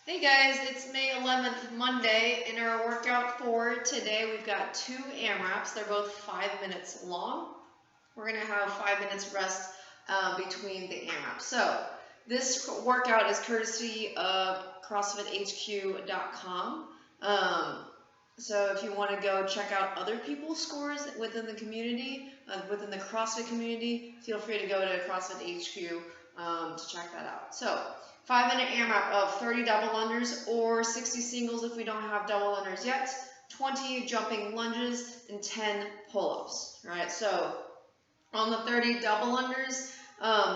Hey guys, it's May 11th, Monday. In our workout for today, we've got 2 AMRAPs. They're both 5 minutes long. We're going to have 5 minutes rest between the AMRAPs. So, this workout is courtesy of CrossFitHQ.com. So, if you want to go check out other people's scores within the community, within the CrossFit community, feel free to go to CrossFit HQ to check that out. So, 5-minute AMRAP of 30 double unders or 60 singles if we don't have double unders yet, 20 jumping lunges, and 10 pull-ups. Right? So on the 30 double unders,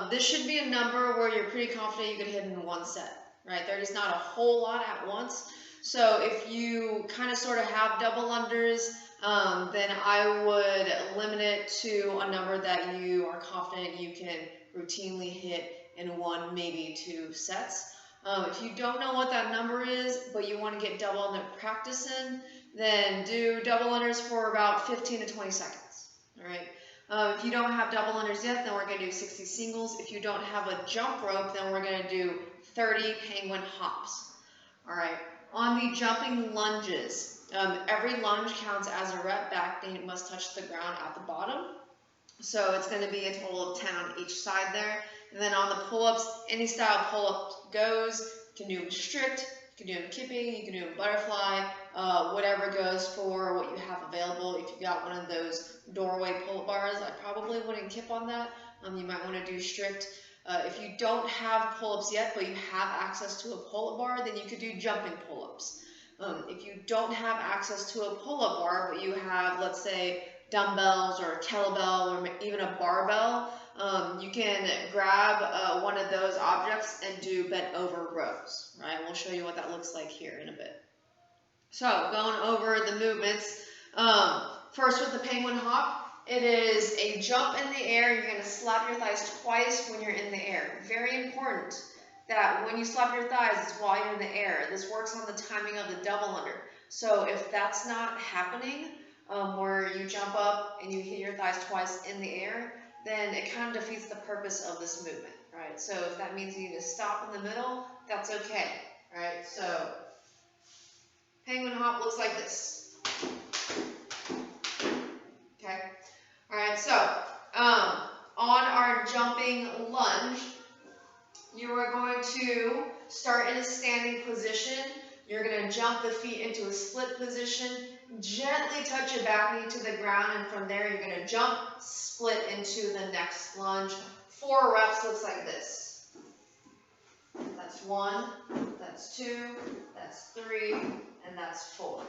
this should be a number where you're pretty confident you could hit in one set. Right? 30 is not a whole lot at once. So if you kind of sort of have double unders, then I would limit it to a number that you are confident you can routinely hit in 1, maybe 2 sets. If you don't know what that number is, but you want to get double under practice in, then do double unders for about 15 to 20 seconds. All right. If you don't have double unders yet, then we're going to do 60 singles. If you don't have a jump rope, then we're going to do 30 penguin hops. All right. On the jumping lunges, every lunge counts as a rep. Back knee must touch the ground at the bottom. So it's going to be a total of 10 on each side there. And then on the pull-ups, any style pull-up goes. You can do them strict, you can do them kipping, you can do them butterfly, whatever goes for what you have available. If you got one of those doorway pull-up bars, I probably wouldn't kip on that. You might want to do strict. If you don't have pull-ups yet, but you have access to a pull-up bar, then you could do jumping pull-ups. If you don't have access to a pull-up bar, but you have, let's say, dumbbells or a kettlebell or even a barbell, you can grab one of those objects and do bent over rows, right? We'll show you what that looks like here in a bit. So going over the movements, first with the penguin hop, it is a jump in the air. You're going to slap your thighs twice when you're in the air. Very important that when you slap your thighs, it's while you're in the air. This works on the timing of the double under. So if that's not happening, where you jump up and you hit your thighs twice in the air, then it kind of defeats the purpose of this movement, right? So if that means you need to stop in the middle, that's okay, right? So penguin hop looks like this. Okay, all right, so on our jumping lunge, you are going to start in a standing position. You're going to jump the feet into a split position, gently touch your back knee to the ground, and from there you're going to jump, split into the next lunge. 4 reps looks like this. That's 1, that's 2, that's 3, and that's 4.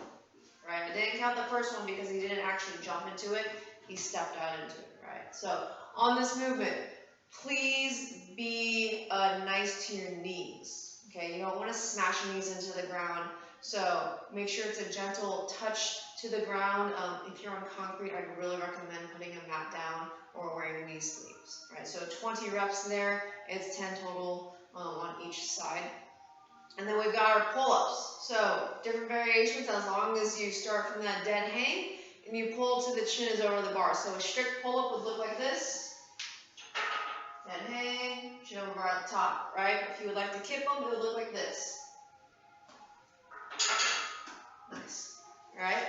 Right? I didn't count the first one because he didn't actually jump into it. He stepped out into it. Right? So on this movement, please be nice to your knees. Okay, you don't want to smash your knees into the ground, so make sure it's a gentle touch to the ground. If you're on concrete, I'd really recommend putting a mat down or wearing knee sleeves. Right, so 20 reps there, it's 10 total on each side. And then we've got our pull-ups. So different variations as long as you start from that dead hang and you pull till the chin is over the bar. So a strict pull-up would look like this. Dead hang, chin over bar at the top, right? If you would like to kip them, it would look like this. Nice, all right?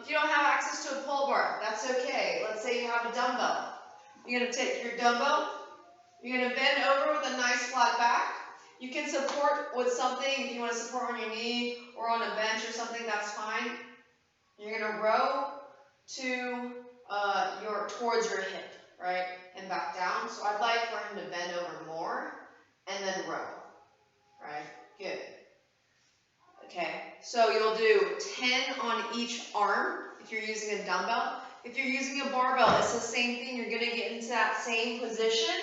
If you don't have access to a pull bar, that's okay. Let's say you have a dumbbell. You're going to take your dumbbell, you're going to bend over with a nice flat back. You can support with something, if you want to support on your knee or on a bench or something, that's fine. You're going to row to towards your hip, right, and back down. So I'd like for him to bend over more and then row, right? Good. Okay, so you'll do 10 on each arm if you're using a dumbbell. If you're using a barbell, it's the same thing. You're going to get into that same position,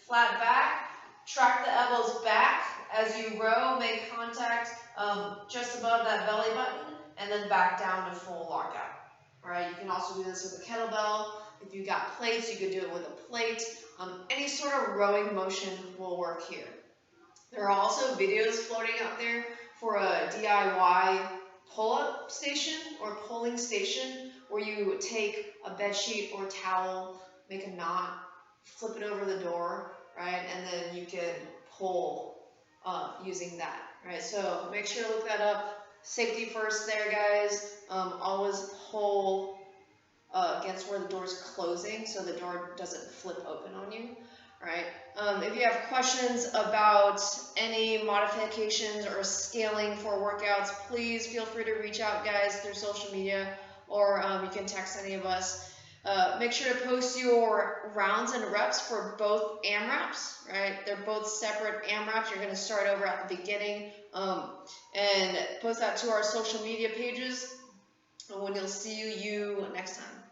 flat back, track the elbows back as you row, make contact just above that belly button, and then back down to full lockout. All right, you can also do this with a kettlebell. If you've got plates, you could do it with a plate. Any sort of rowing motion will work here. There are also videos floating out there for a DIY pull-up station or pulling station where you take a bed sheet or towel, make a knot, flip it over the door, right, and then you can pull using that, right? So make sure to look that up. Safety first there, guys. Always pull against where the door is closing so the door doesn't flip open on you, right? If you have questions about any modifications or scaling for workouts, please feel free to reach out, guys, through social media, or you can text any of us. Make sure to post your rounds and reps for both AMRAPs, right? They're both separate AMRAPs. You're going to start over at the beginning, and post that to our social media pages. And we'll see you next time.